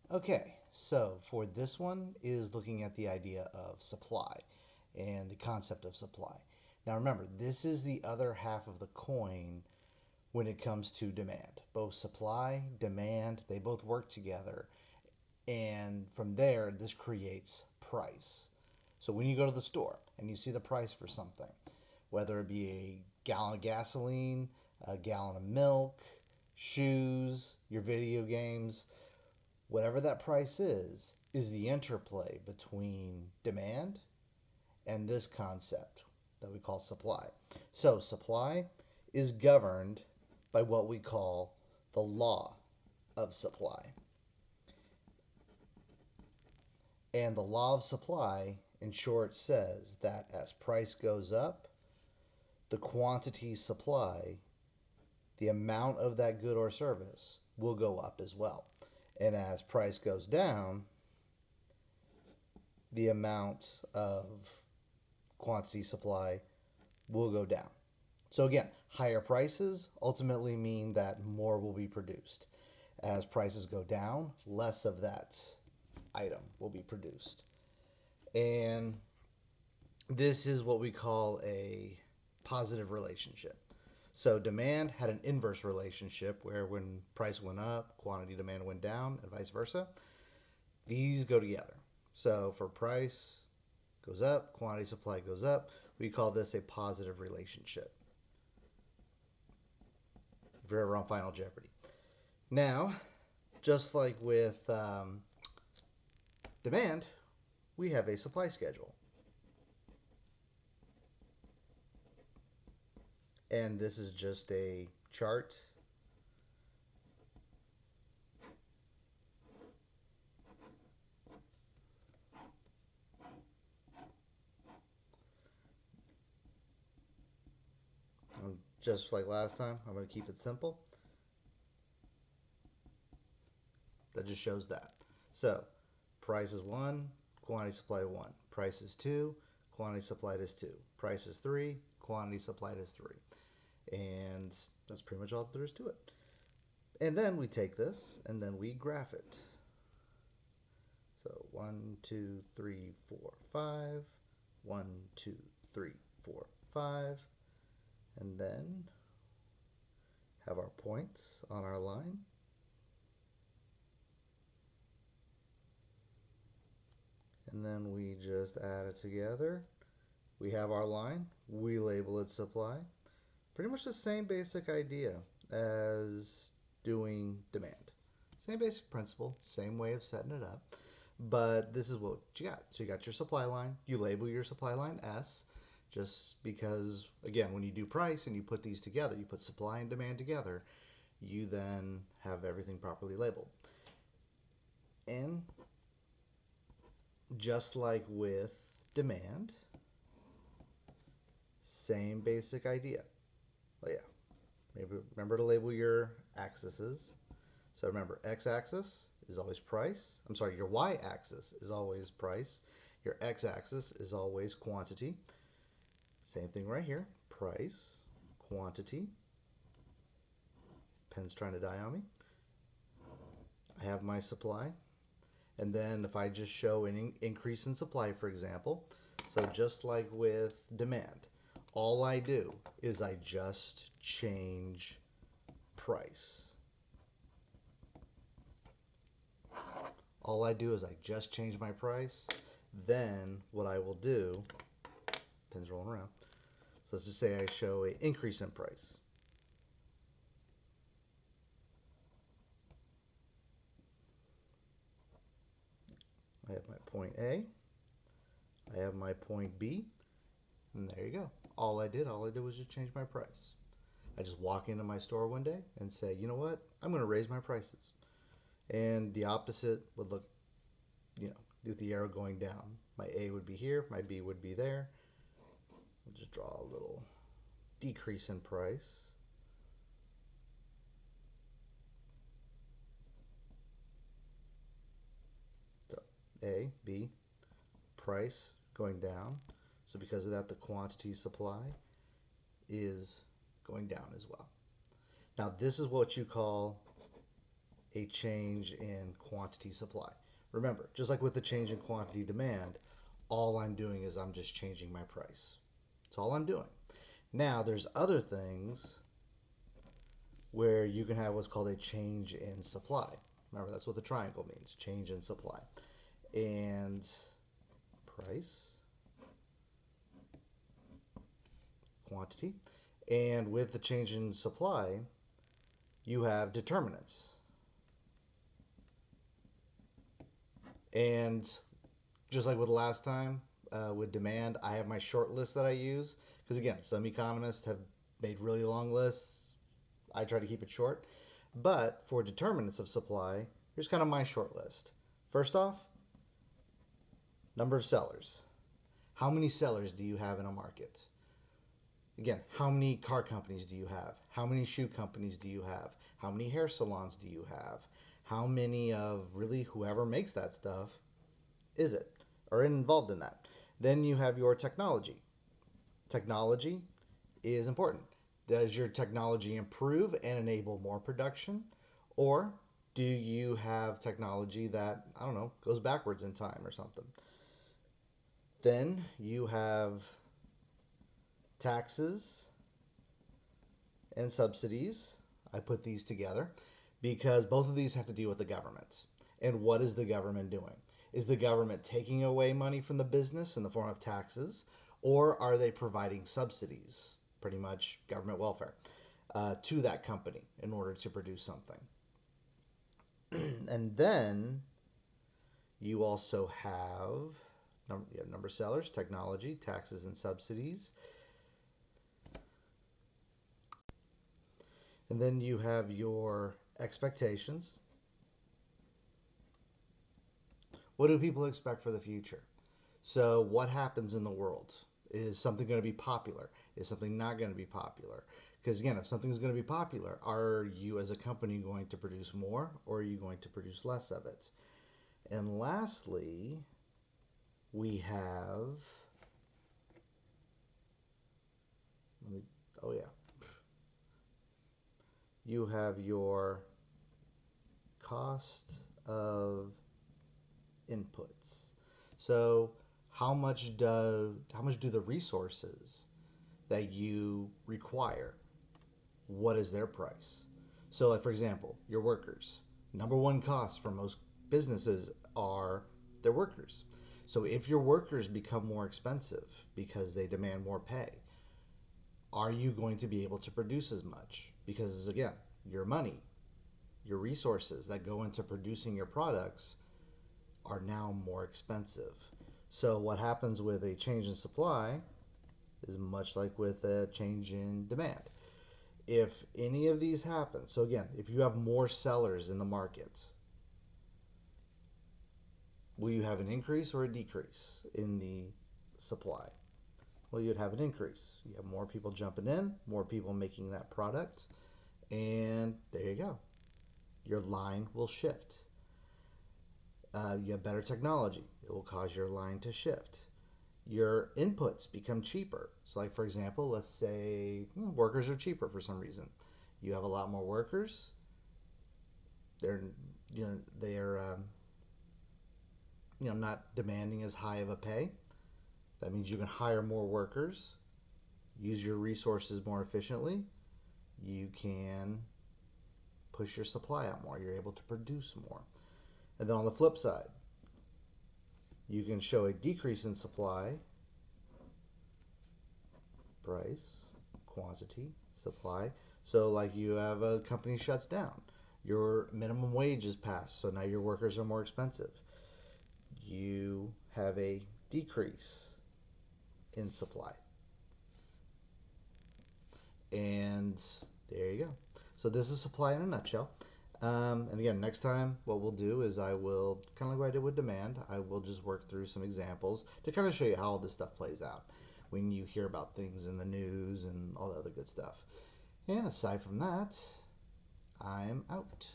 Okay, so for this one is looking at the idea of supply and the concept of supply. Now remember, this is the other half of the coin when it comes to demand. Both supply, demand, they both work together. And from there, this creates price. So when you go to the store and you see the price for something, whether it be a gallon of gasoline, a gallon of milk, shoes, your video games, whatever that price is the interplay between demand and this concept that we call supply. So supply is governed by what we call the law of supply. And the law of supply, in short, says that as price goes up, the quantity supply, the amount of that good or service, will go up as well. And as price goes down, the amount of quantity supply will go down. So again, higher prices ultimately mean that more will be produced. As prices go down, less of that item will be produced. And this is what we call a positive relationship. So demand had an inverse relationship where when price went up, quantity demand went down, and vice versa. These go together. So for price goes up, quantity supply goes up. We call this a positive relationship. If you're ever on Final Jeopardy. Now, just like with demand, we have a supply schedule. And this is just a chart. Just like last time, I'm going to keep it simple. That just shows that. So, price is 1, quantity supplied 1. Price is 2, quantity supplied is 2. Price is 3, quantity supplied is 3. And that's pretty much all there is to it. And then we take this and then we graph it. So 1, 2, 3, 4, 5. 1, 2, 3, 4, 5. And then have our points on our line. And then we just add it together. We have our line. We label it supply. Pretty much the same basic idea as doing demand. Same basic principle, same way of setting it up. But this is what you got. So you got your supply line. You label your supply line S just because, again, when you do price and you put these together, you put supply and demand together, you then have everything properly labeled. And just like with demand, same basic idea. Oh yeah, maybe remember to label your axes. So remember, x-axis is always price. I'm sorry, your y-axis is always price. Your x-axis is always quantity. Same thing right here, price, quantity. Pen's trying to die on me. I have my supply. And then if I just show an increase in supply, for example, so just like with demand, all I do is I just change price. All I do is I just change my price. Then what I will do, pen's rolling around. So let's just say I show an increase in price. I have my point A. I have my point B. And there you go. All I did was just change my price. I just walk into my store one day and say, you know what? I'm going to raise my prices. And the opposite would look, with the arrow going down. My A would be here, my B would be there. I'll just draw a little decrease in price. So A, B, price going down. So because of that, the quantity supply is going down as well. Now this is what you call a change in quantity supply. Remember, just like with the change in quantity demand, all I'm doing is I'm just changing my price. That's all I'm doing. Now, there's other things where you can have what's called a change in supply. Remember, that's what the triangle means, change in supply. And price, quantity. And with the change in supply, you have determinants. And just like with last time, with demand, I have my short list that I use. Because again, some economists have made really long lists. I try to keep it short. But for determinants of supply, here's kind of my short list. First off, number of sellers. How many sellers do you have in a market? Again, how many car companies do you have? How many shoe companies do you have? How many hair salons do you have? How many of really whoever makes that stuff is it or involved in that? Then you have your technology. Technology is important. Does your technology improve and enable more production? Or do you have technology that, I don't know, goes backwards in time or something? Then you have taxes and subsidies. I put these together because both of these have to deal with the government. And what is the government doing? Is the government taking away money from the business in the form of taxes, or are they providing subsidies, pretty much government welfare, to that company in order to produce something? And then you also have number of sellers, technology, taxes and subsidies. And then you have your expectations. What do people expect for the future? So what happens in the world? Is something going to be popular? Is something not going to be popular? Because again, if something's going to be popular, are you as a company going to produce more, or are you going to produce less of it? And lastly, we have, oh yeah, you have your cost of inputs. So how much do the resources that you require, what is their price? So like for example, your workers. Number one cost for most businesses are their workers. So if your workers become more expensive because they demand more pay, are you going to be able to produce as much? Because again, your money, your resources that go into producing your products are now more expensive. So what happens with a change in supply is much like with a change in demand. If any of these happen, so again, if you have more sellers in the market, will you have an increase or a decrease in the supply? Well, you'd have an increase. You have more people jumping in, more people making that product, and there you go. Your line will shift. You have better technology. It will cause your line to shift. Your inputs become cheaper. So like for example, let's say workers are cheaper for some reason. You have a lot more workers. They're not demanding as high of a pay. That means you can hire more workers, use your resources more efficiently. You can push your supply out more. You're able to produce more. And then on the flip side, you can show a decrease in supply, price, quantity, supply. So like you have a company shuts down. Your minimum wage is passed, so now your workers are more expensive. You have a decrease in supply. And there you go. So this is supply in a nutshell. And again, next time what we'll do is I will, kind of like what I did with demand, I will just work through some examples to kind of show you how all this stuff plays out when you hear about things in the news and all the other good stuff. And aside from that, I'm out.